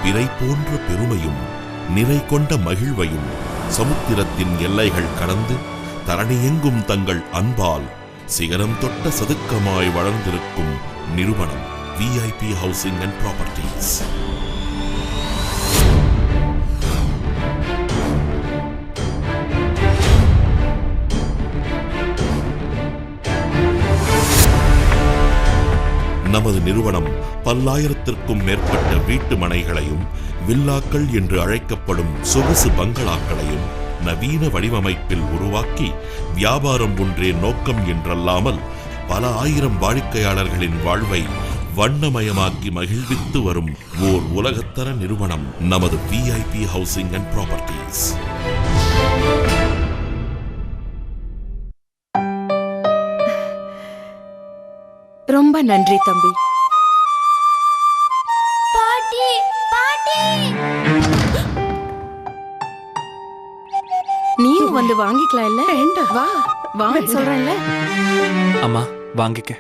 பிறை போன்ற பெருமையும் நிறை கொண்ட மகிழ்வையும் சமுத்திரத்தின் எல்லைகள் கடந்து தரணியெங்கும் தங்கள் அன்பால் சிகரம் தொட்ட சதுக்கமாய் வளர்ந்திருக்கும் நிறுவனம் VIP Housing and Properties. நமது நிறுவனம் பல்லாயிரத்திற்கும் மேற்பட்ட வீட்டு மனைகளையும் வில்லாக்கள் என்று அழைக்கப்படும் சொகுசு பங்களாக்களையும் நவீன வடிவமைப்பில் உருவாக்கி வியாபாரம் ஒன்றே நோக்கம் என்றல்லாமல் பல ஆயிரம் வாடிக்கையாளர்களின் வாழ்வை வண்ணமயமாக்கி மகிழ்வித்து வரும் ஓர் உலகத்தர நிறுவனம் நமது VIP Housing and Properties. ரொம்ப நன்றி தம்பி. பாட்டி பாட்டி நீயும் வந்து வாங்கிக்கலாம் இல்ல? வா வாங்க சொல்றேன்ல. அம்மா வாங்கிக்க.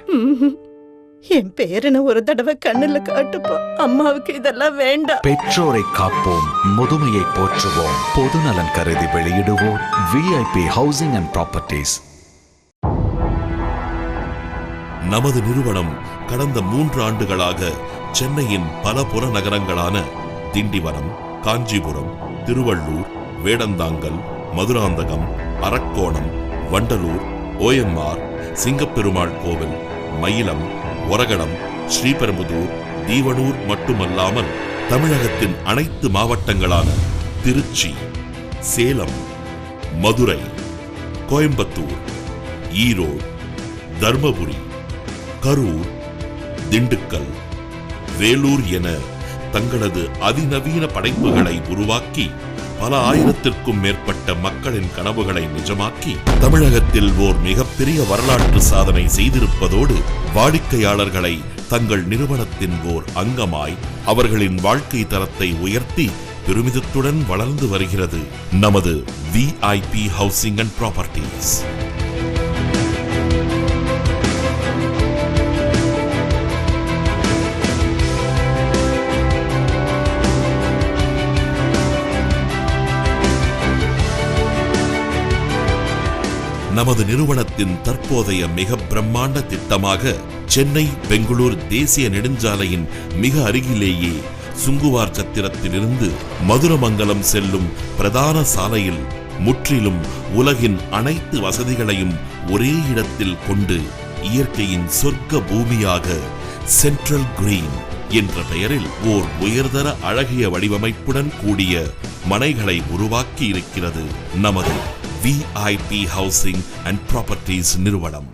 என் பேரனை ஒரு தடவை கண்ணுல காட்டுப்பா. அம்மாவுக்கு இதெல்லாம் வேண்டாம். பெற்றோரை காப்போம், முதுமையை போற்றுவோம். பொதுநலன் கருதி வெளியிடுவோர் VIP Housing and Properties. நமது நிறுவனம் கடந்த 3 ஆண்டுகளாக சென்னையின் பல புறநகரங்களான திண்டிவனம், காஞ்சிபுரம், திருவள்ளூர், வேடந்தாங்கல், மதுராந்தகம், அரக்கோணம், வண்டலூர், OMR, சிங்கப்பெருமாள் கோவில், மயிலம், ஒரகடம், ஸ்ரீபெரும்புதூர், தீவனூர் மட்டுமல்லாமல் தமிழகத்தின் அனைத்து மாவட்டங்களான திருச்சி, சேலம், மதுரை, கோயம்புத்தூர், ஈரோடு, தர்மபுரி, கரூர், திண்டுக்கல், வேலூர் என தங்களது அதிநவீன படைப்புகளை உருவாக்கி பல ஆயிரத்திற்கும் மேற்பட்ட மக்களின் கனவுகளை நிஜமாக்கி தமிழகத்தில் ஓர் மிகப்பெரிய வரலாற்று சாதனை செய்திருப்பதோடு வாடிக்கையாளர்களை தங்கள் நிறுவனத்தின் ஓர் அங்கமாய் அவர்களின் வாழ்க்கை தரத்தை உயர்த்தி பெருமிதத்துடன் வளர்ந்து வருகிறது நமது VIP Housing and Properties. நமது நிறுவனத்தின் தற்போதைய மிக பிரம்மாண்ட திட்டமாக சென்னை பெங்களூர் தேசிய நெடுஞ்சாலையின் மிக அருகிலேயே சுங்குவார் சத்திரத்திலிருந்து மதுரமங்கலம் செல்லும் பிரதான சாலையில் முற்றிலும் உலகின் அனைத்து வசதிகளையும் ஒரே இடத்தில் கொண்டு இயற்கையின் சொர்க்க பூமியாக சென்ட்ரல் கிரீன் என்ற பெயரில் ஓர் உயர்தர அழகிய வடிவமைப்புடன் கூடிய மனைகளை உருவாக்கி இருக்கிறது நமது VIP Housing and Properties நிறுவனம்.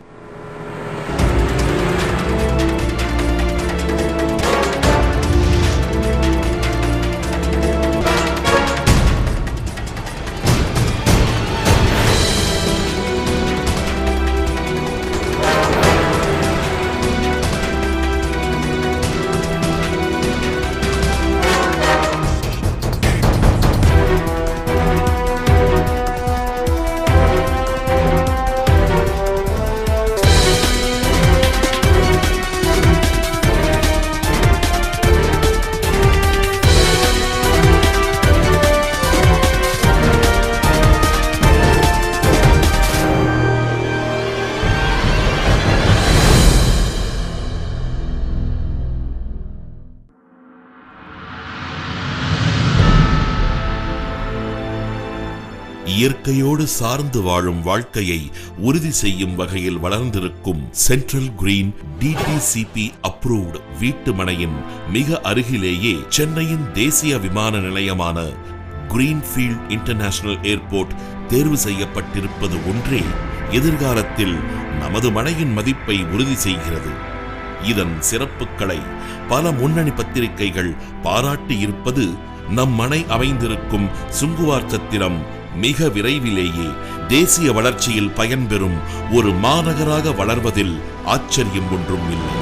இயற்கையோடு சார்ந்து வாழும் வாழ்க்கையை உறுதி செய்யும் வகையில் வளர்ந்திருக்கும் சென்ட்ரல் கிரீன் DTCP அப்ரூவ்ட் வீட்டுமனையின் மிக அருகிலேயே சென்னையின் தேசிய விமான நிலையமான கிரீன்ஃபீல்ட் இன்டர்நேஷனல் ஏர்போர்ட் தேர்வு செய்யப்பட்டிருப்பது ஒன்றே எதிர்காலத்தில் நமது மனையின் மதிப்பை உறுதி செய்கிறது. இதன் சிறப்புகளை பல முன்னணி பத்திரிகைகள் பாராட்டி இருப்பது நம் மனை அமைந்திருக்கும் சுங்குவார் சத்திரம் மிக விரைவிலேயே தேசிய வளர்ச்சியில் பயன்பெறும் ஒரு மாநகராக வளர்வதில் ஆச்சரியம் ஒன்றும் இல்லை.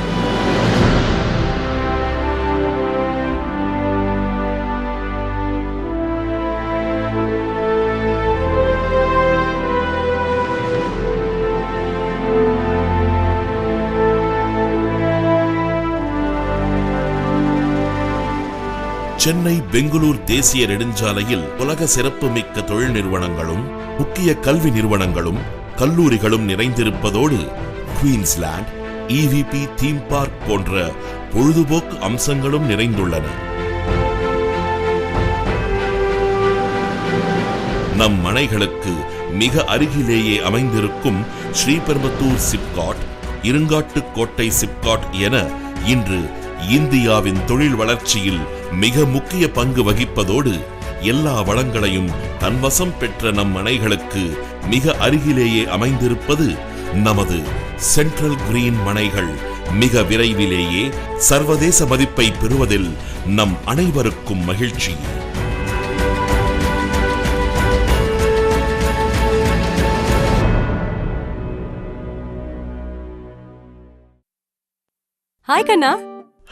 சென்னை பெங்களூர் தேசிய நெடுஞ்சாலையில் உலக சிறப்புமிக்க தொழில் நிறுவனங்களும் முக்கிய கல்வி நிறுவனங்களும் கல்லூரிகளும் நிறைந்திருப்பதோடு குயின்ஸ்லாண்ட், EVP தீம் பார்க் போன்ற பொழுதுபோக்கு அம்சங்களும் நிறைந்துள்ளன. நம் மனைகளுக்கு மிக அருகிலேயே அமைந்திருக்கும் ஸ்ரீபெரும்புதூர் சிப்காட், இருங்காட்டுக்கோட்டை சிப்காட் என இன்று இந்தியாவின் தொழில் வளர்ச்சியில் மிக முக்கிய பங்கு வகிப்பதோடு எல்லா வளங்களையும் தன்வசம் பெற்ற நம் மனைகளுக்கு மிக அருகிலேயே அமைந்திருப்பது நமது சென்ட்ரல் கிரீன் மனைகள் மிக விரைவிலேயே சர்வதேச மதிப்பை பெறுவதில் நம் அனைவருக்கும் மகிழ்ச்சி. ஹாய் கண்ணா.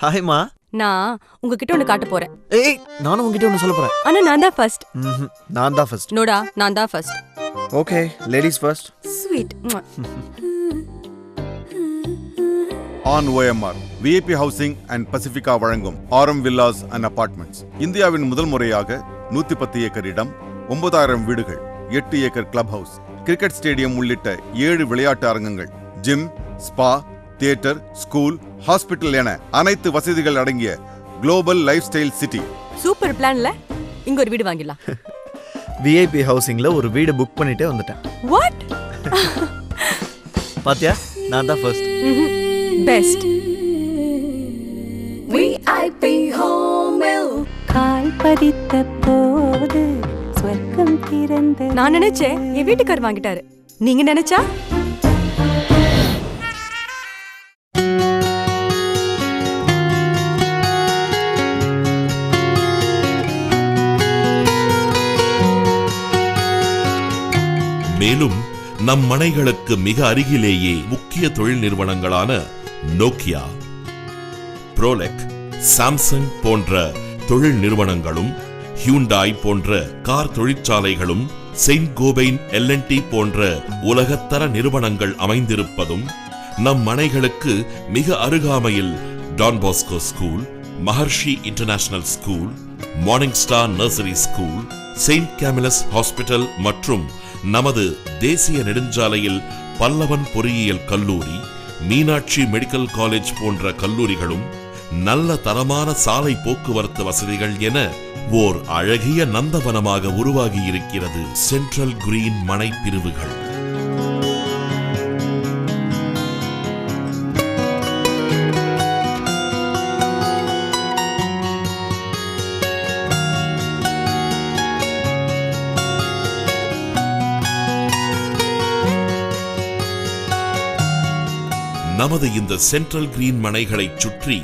ஹாய்மா. நான் உங்ககிட்ட ஒன்னு காட்ட போறேன். ஏய், நானும் உங்ககிட்ட ஒன்னு சொல்ல போறேன். ஆனா நான் தான் ஃபர்ஸ்ட். நான் தான் ஃபர்ஸ்ட். நோடா, நான் தான் first. Okay, ladies first. Sweet. On OMR VIP housing and Pacifica வழங்கும் ஆரம் வில்லாஸ் அண்ட் அபார்ட்மெண்ட்ஸ். இந்தியாவின் முதல் முறையாக 110 ஏக்கர் இடம், 9000 வீடுகள், 8 acre club house, cricket stadium உள்ளிட்ட 7 விளையாட்டு அரங்கங்கள், gym, spa, theatre, school, hospital என அனைத்து வசதிகள் அடங்கிய global lifestyle city. Super பிளான்ல இங்க ஒரு வீடு வாங்கிடலாம். VIP ஹவுசிங்ல ஒரு வீடு புக் பண்ணிட்டே வந்துட்டேன். வாட்? பாத்தியா, நான் தான் ஃபர்ஸ்ட். பெஸ்ட். VIP ஹோமில் கால் பதித்த போது ஸ்வர்க்கம் திறந்து. நான் நினைச்சேன் என் வீட்டுக்கார் வாங்கிட்டாரு. நீங்க நினைச்சா? மேலும் நம் மனைகளுக்கு மிக அருகிலேயே முக்கிய தொழில் நிறுவனங்களான நோக்கியா, புரோலெக், சாம்சங் போன்ற தொழில் நிறுவனங்களும், ஹியூண்டாய் போன்ற கார் தொழிற்சாலைகளும், செயின்ட் கோபைன் L&T போன்ற உலகத்தர நிறுவனங்கள் அமைந்திருப்பதும், நம் மனைகளுக்கு மிக அருகாமையில் Don Bosco school, Maharshi international school, morning star nursery school, Saint Camillus hospital மற்றும் நமது தேசிய நெடுஞ்சாலையில் பல்லவன் பொறியியல் கல்லூரி, மீனாட்சி மெடிக்கல் காலேஜ் போன்ற கல்லூரிகளும், நல்ல தரமான சாலை போக்குவரத்து வசதிகள் என ஓர் அழகிய நந்தவனமாக உருவாகியிருக்கிறது சென்ட்ரல் கிரீன் மனை பிரிவுகள். நமது இந்த சென்ட்ரல் கிரீன் மனைகளை சுற்றி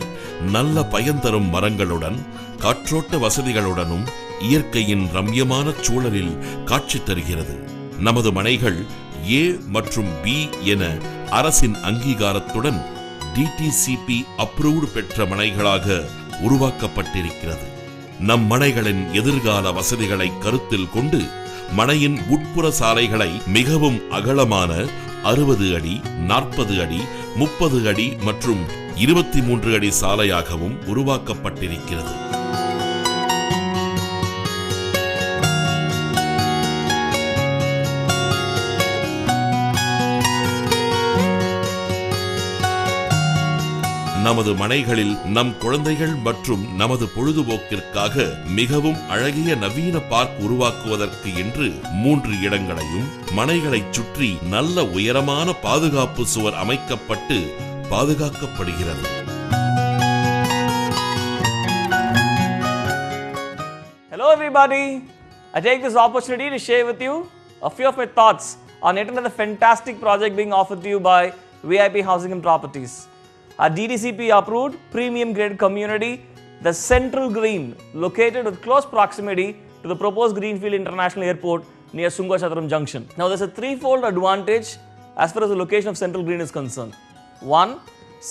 நல்ல பயன் தரும் மரங்களுடன், காற்றோட்ட வசதிகளுடனும் இயற்கையின் ரம்யமான சூழலில் காட்சி தருகிறது. நமது மனைகள் A மற்றும் B என அரசின் அங்கீகாரத்துடன் DTCP அப்ரூவ்டு பெற்ற மனைகளாக உருவாக்கப்பட்டிருக்கிறது. நம் மனைகளின் எதிர்கால வசதிகளை கருத்தில் கொண்டு மனையின் உட்புற சாலைகளை மிகவும் அகலமான 60 அடி, 40 அடி, 30 அடி மற்றும் 23 அடி சாலையாகவும் உருவாக்கப்பட்டிருக்கிறது. நமது மனைகளில் நம் குழந்தைகள் மற்றும் நமது பொழுதுபோக்கிற்காக மிகவும் அழகிய நவீன பார்க் உருவாக்குவதற்கு என்று 3 இடங்களையும் மனைகளை சுற்றி நல்ல உயரமான பாதுகாப்பு சுவர் அமைக்கப்பட்டு பாதுகாக்கப்படுகிறது. Hello everybody, I take this opportunity to share with you a few of my thoughts on yet another fantastic project being offered to you by VIP Housing and Properties. Our DTCP approved premium grade community, the Central Green, located with close proximity to the proposed Greenfield International Airport near Sungachadram Junction. Now there's a threefold advantage as far as the location of Central Green is concerned. One,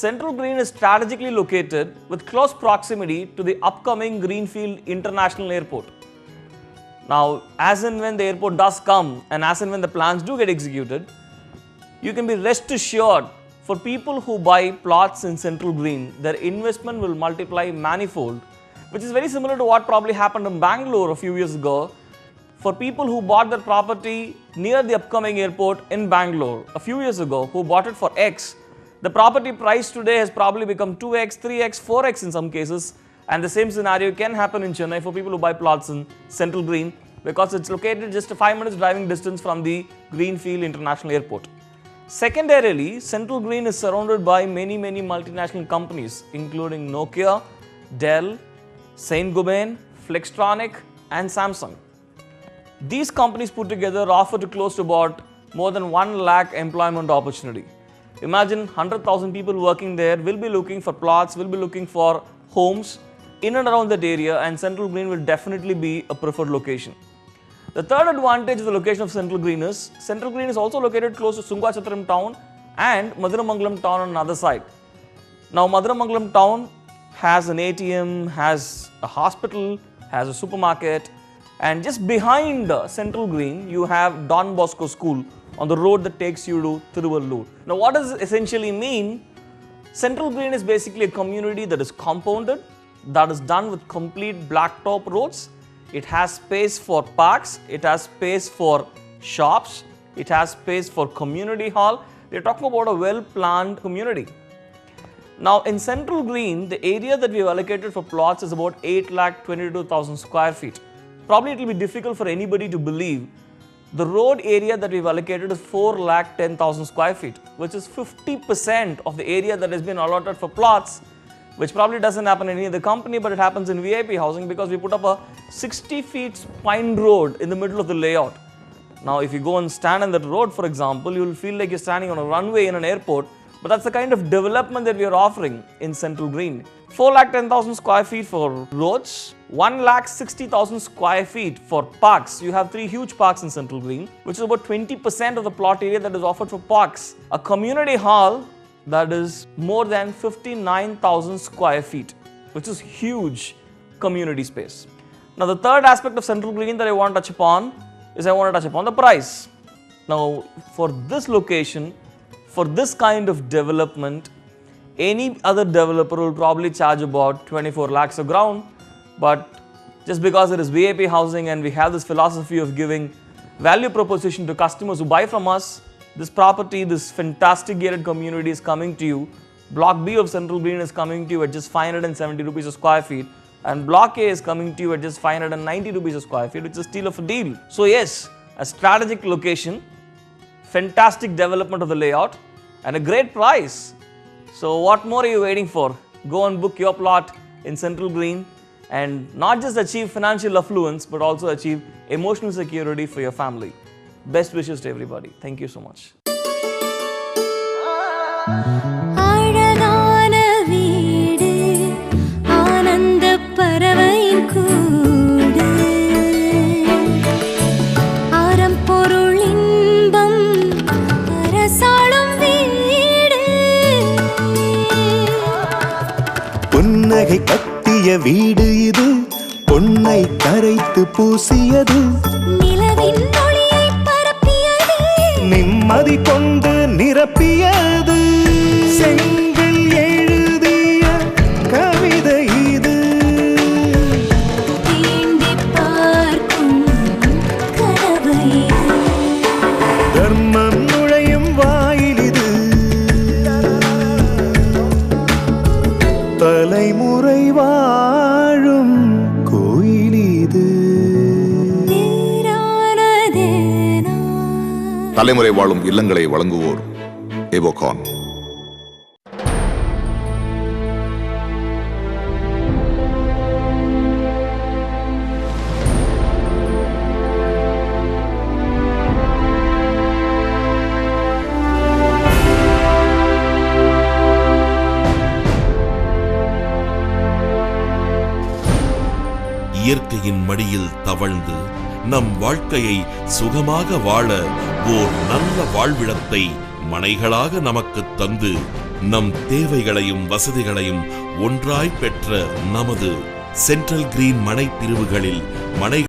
Central Green is strategically located with close proximity to the upcoming Greenfield International Airport. Now, as and when the airport does come and as and when the plans do get executed, you can be rest assured for people who buy plots in Central Green, their investment will multiply manifold which is very similar to what probably happened in Bangalore a few years ago for people who bought their property near the upcoming airport in Bangalore a few years ago, who bought it for X. The property price today has probably become 2x, 3x, 4x in some cases, and the same scenario can happen in Chennai for people who buy plots in Central Green because it's located just a 5 minutes driving distance from the Greenfield International Airport. Secondarily, Central Green is surrounded by many multinational companies including Nokia, Dell, Saint-Gobain, Flextronic and Samsung. These companies put together offer to close to about more than 1 lakh employment opportunity. Imagine 100,000 people working there will be looking for plots, will be looking for homes in and around that area, and Central Green will definitely be a preferred location. The third advantage of the location of Central Green is also located close to Sungachatram town and Maduramangalam town on another side. Now Maduramangalam town has an ATM, has a hospital, has a supermarket, and just behind Central Green you have Don Bosco School on the road that takes you to Tiruvallur. Now what does this essentially mean? Central Green is basically a community that is compounded, that is done with complete blacktop roads. It has space for parks, it has space for shops, it has space for community hall. We are talking about a well-planned community. Now in Central Green, the area that we have allocated for plots is about 8,22,000 square feet. Probably it will be difficult for anybody to believe. The road area that we've allocated is 4,10,000 square feet, which is 50% of the area that has been allotted for plots, which probably doesn't happen in any other company, but it happens in VIP housing because we put up a 60 feet spine road in the middle of the layout. Now, if you go and stand on that road, for example, you will feel like you're standing on a runway in an airport, but that's the kind of development that we are offering in Central Green. 4,10,000 square feet for roads, 1,60,000 square feet for parks. You have 3 huge parks in Central Green, which is about 20% of the plot area that is offered for parks. A community hall that is more than 59,000 square feet, which is huge community space. Now the third aspect of Central Green that I want to touch upon is the price. Now for this location, for this kind of development, any other developer will probably charge about 24 lakhs a ground, but just because it is VIP housing and we have this philosophy of giving value proposition to customers who buy from us, this property, this fantastic gated community is coming to you. Block B of Central Green is coming to you at just 570 rupees a square feet, and Block A is coming to you at just 590 rupees a square feet, which is a steal of a deal. So yes, a strategic location, fantastic development of the layout, and a great price. So what more are you waiting for? Go and book your plot in Central Green and not just achieve financial affluence, but also achieve emotional security for your family. Best wishes to everybody. Thank you so much. புன்னகை கட்டிய வீடு இது, பொன்னை கரைத்து பூசியது, நிலவின் ஒளியை பரப்பியது, நிம்மதி கொண்டு நிரப்பியது, செங்கல் எழுதிய கவிதை இது, தீண்டி பார்க்கும் கனவு இது, தர்மம் நுழையும் வாயில் இது, தலைமுறை வாழும் கோயில் இது. தலைமுறை வாழும் இல்லங்களை வழங்குவோர் எவோகான். இயற்கையின் மடியில் தவழ்ந்து நம் வாழ்க்கையை சுகமாக வாழ ஓர் நல்ல வாழ்விடத்தை மனைகளாக நமக்கு தந்து நம் தேவைகளையும் வசதிகளையும் ஒன்றாய் பெற்ற நமது சென்ட்ரல் கிரீன் மனை பிரிவுகளில் மனை